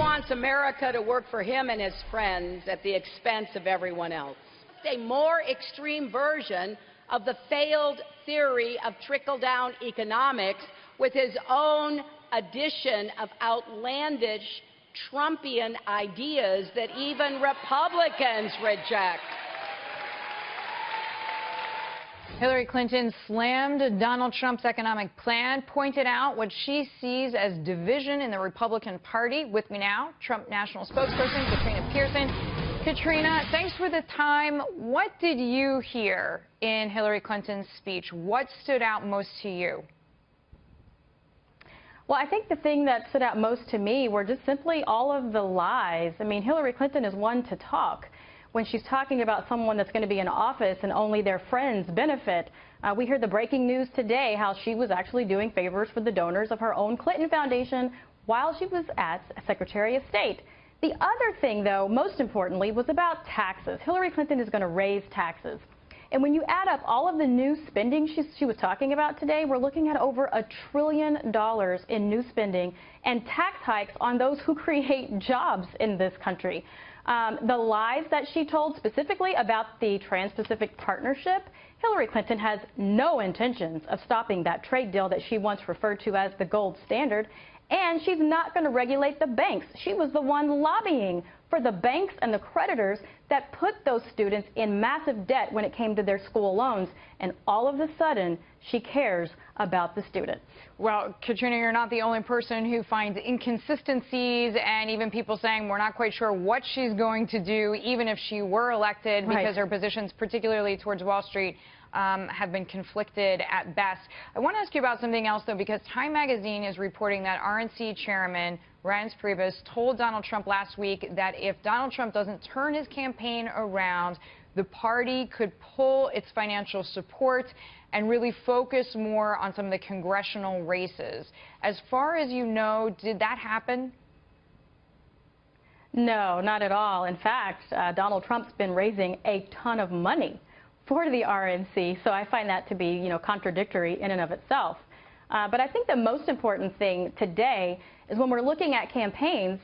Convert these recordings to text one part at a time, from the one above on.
wants America to work for him and his friends at the expense of everyone else. A more extreme version of the failed theory of trickle-down economics with his own addition of outlandish Trumpian ideas that even Republicans reject. Hillary Clinton slammed Donald Trump's economic plan, pointed out what she sees as division in the Republican Party. With me now, Trump national spokesperson Katrina Pierson. Katrina, thanks for the time. What did you hear in Hillary Clinton's speech? What stood out most to you? Well, I think the thing that stood out most to me were just simply all of the lies. I mean, Hillary Clinton is one to talk. When she's talking about someone that's going to be in office and only their friends benefit. We heard the breaking news today how she was actually doing favors for the donors of her own Clinton Foundation while she was at Secretary of State. The other thing, though, most importantly, was about taxes. Hillary Clinton is going to raise taxes. And when you add up all of the new spending she was talking about today, we're looking at over $1 trillion in new spending and tax hikes on those who create jobs in this country. The lies that she told specifically about the Trans-Pacific Partnership, Hillary Clinton has no intentions of stopping that trade deal that she once referred to as the gold standard, and she's not going to regulate the banks. She was the one lobbying for the banks and the creditors that put those students in massive debt when it came to their school loans, and all of a sudden, she cares about the students. Well, Katrina, you're not the only person who finds inconsistencies and even people saying we're not quite sure what she's going to do, even if she were elected, because her positions, particularly towards Wall Street, have been conflicted at best. I want to ask you about something else, though, because Time magazine is reporting that RNC chairman Reince Priebus told Donald Trump last week that if Donald Trump doesn't turn his campaign around, the party could pull its financial support and really focus more on some of the congressional races. As far as you know, did that happen? No, not at all. In fact, Donald Trump's been raising a ton of money for the RNC, so I find that to be, contradictory in and of itself. But I think the most important thing today is when we're looking at campaigns,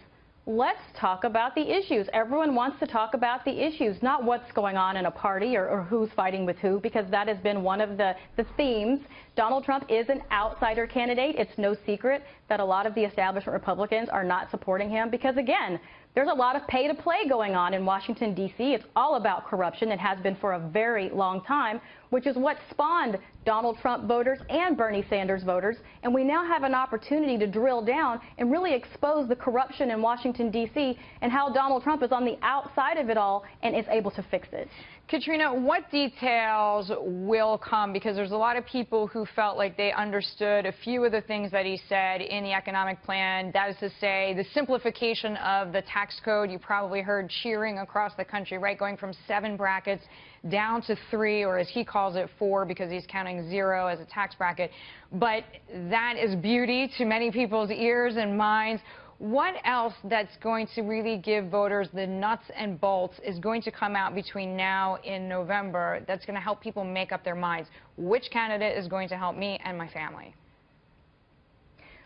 let's talk about the issues. Everyone wants to talk about the issues, not what's going on in a party or who's fighting with who, because that has been one of the themes. Donald Trump is an outsider candidate. It's no secret that a lot of the establishment Republicans are not supporting him because, again, there's a lot of pay-to-play going on in Washington, D.C. It's all about corruption. It has been for a very long time, which is what spawned Donald Trump voters and Bernie Sanders voters. And we now have an opportunity to drill down and really expose the corruption in Washington, D.C. and how Donald Trump is on the outside of it all and is able to fix it. Katrina, what details will come? Because there's a lot of people who felt like they understood a few of the things that he said in the economic plan. That is to say, the simplification of the tax code. You probably heard cheering across the country, right? Going from 7 brackets down to 3, or as he calls it, 4, because he's counting 0 as a tax bracket. But that is beauty to many people's ears and minds. What else that's going to really give voters the nuts and bolts is going to come out between now and November that's going to help people make up their minds? Which candidate is going to help me and my family?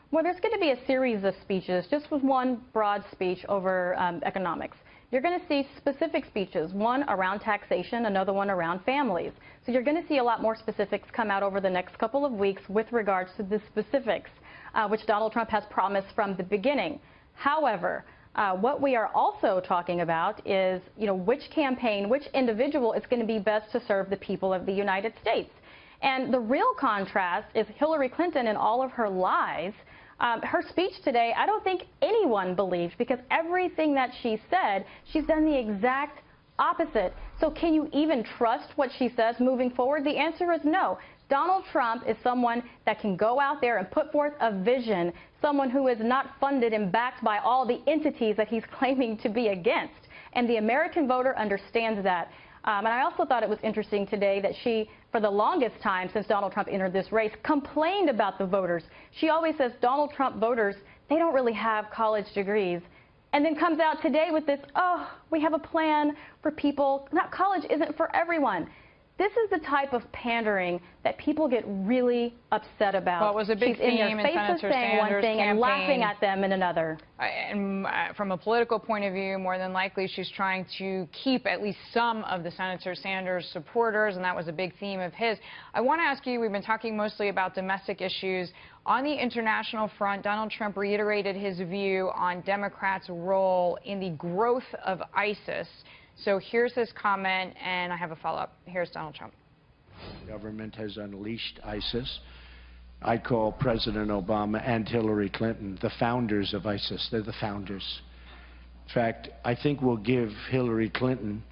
Well, there's going to be a series of speeches, just with one broad speech over economics. You're going to see specific speeches, one around taxation, another one around families. So you're going to see a lot more specifics come out over the next couple of weeks with regards to the specifics, which Donald Trump has promised from the beginning. However, what we are also talking about is, which campaign, which individual is going to be best to serve the people of the United States. And the real contrast is Hillary Clinton and all of her lies. Her speech today, I don't think anyone believed, because everything that she said, she's done the exact opposite. So can you even trust what she says moving forward? The answer is no. Donald Trump is someone that can go out there and put forth a vision, someone who is not funded and backed by all the entities that he's claiming to be against. And the American voter understands that. And I also thought it was interesting today that she, for the longest time since Donald Trump entered this race, complained about the voters. She always says Donald Trump voters, they don't really have college degrees. And then comes out today with this, oh, we have a plan for people. Not college isn't for everyone. This is the type of pandering that people get really upset about. Well, it was a big She's in theme their in faces Senator saying one Sanders' thing and laughing at them in another. And from a political point of view, more than likely, she's trying to keep at least some of the Senator Sanders supporters, and that was a big theme of his. I want to ask you, we've been talking mostly about domestic issues. On the international front, Donald Trump reiterated his view on Democrats' role in the growth of ISIS. So here's his comment, and I have a follow-up. Here's Donald Trump. The government has unleashed ISIS. I call President Obama and Hillary Clinton the founders of ISIS. They're the founders. In fact, I think we'll give Hillary Clinton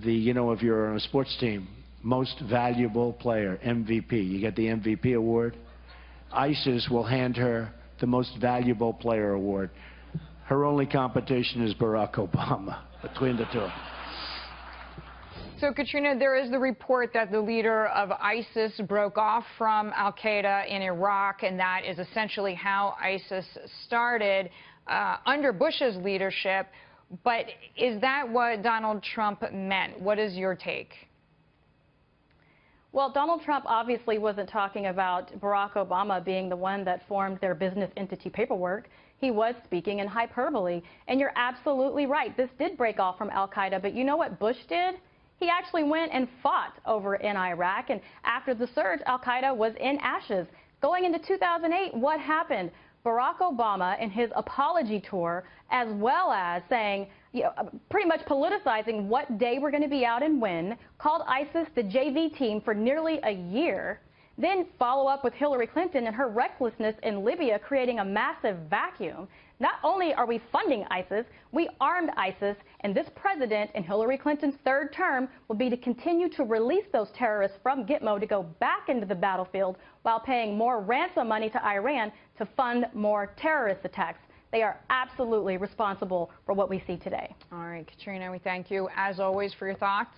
the, if you're on a sports team, most valuable player, MVP. You get the MVP award. ISIS will hand her the most valuable player award. Her only competition is Barack Obama between the two. So, Katrina, there is the report that the leader of ISIS broke off from al-Qaeda in Iraq, and that is essentially how ISIS started under Bush's leadership. But is that what Donald Trump meant? What is your take? Well, Donald Trump obviously wasn't talking about Barack Obama being the one that formed their business entity paperwork. He was speaking in hyperbole. And you're absolutely right. This did break off from al-Qaeda. But you know what Bush did? He actually went and fought over in Iraq. And after the surge, al-Qaeda was in ashes. Going into 2008, what happened? Barack Obama, in his apology tour, as well as saying, pretty much politicizing what day we're going to be out and when, called ISIS the JV team for nearly a year. Then follow up with Hillary Clinton and her recklessness in Libya, creating a massive vacuum. Not only are we funding ISIS, we armed ISIS, and this president in Hillary Clinton's third term will be to continue to release those terrorists from Gitmo to go back into the battlefield while paying more ransom money to Iran to fund more terrorist attacks. They are absolutely responsible for what we see today. All right, Katrina, we thank you, as always, for your thoughts.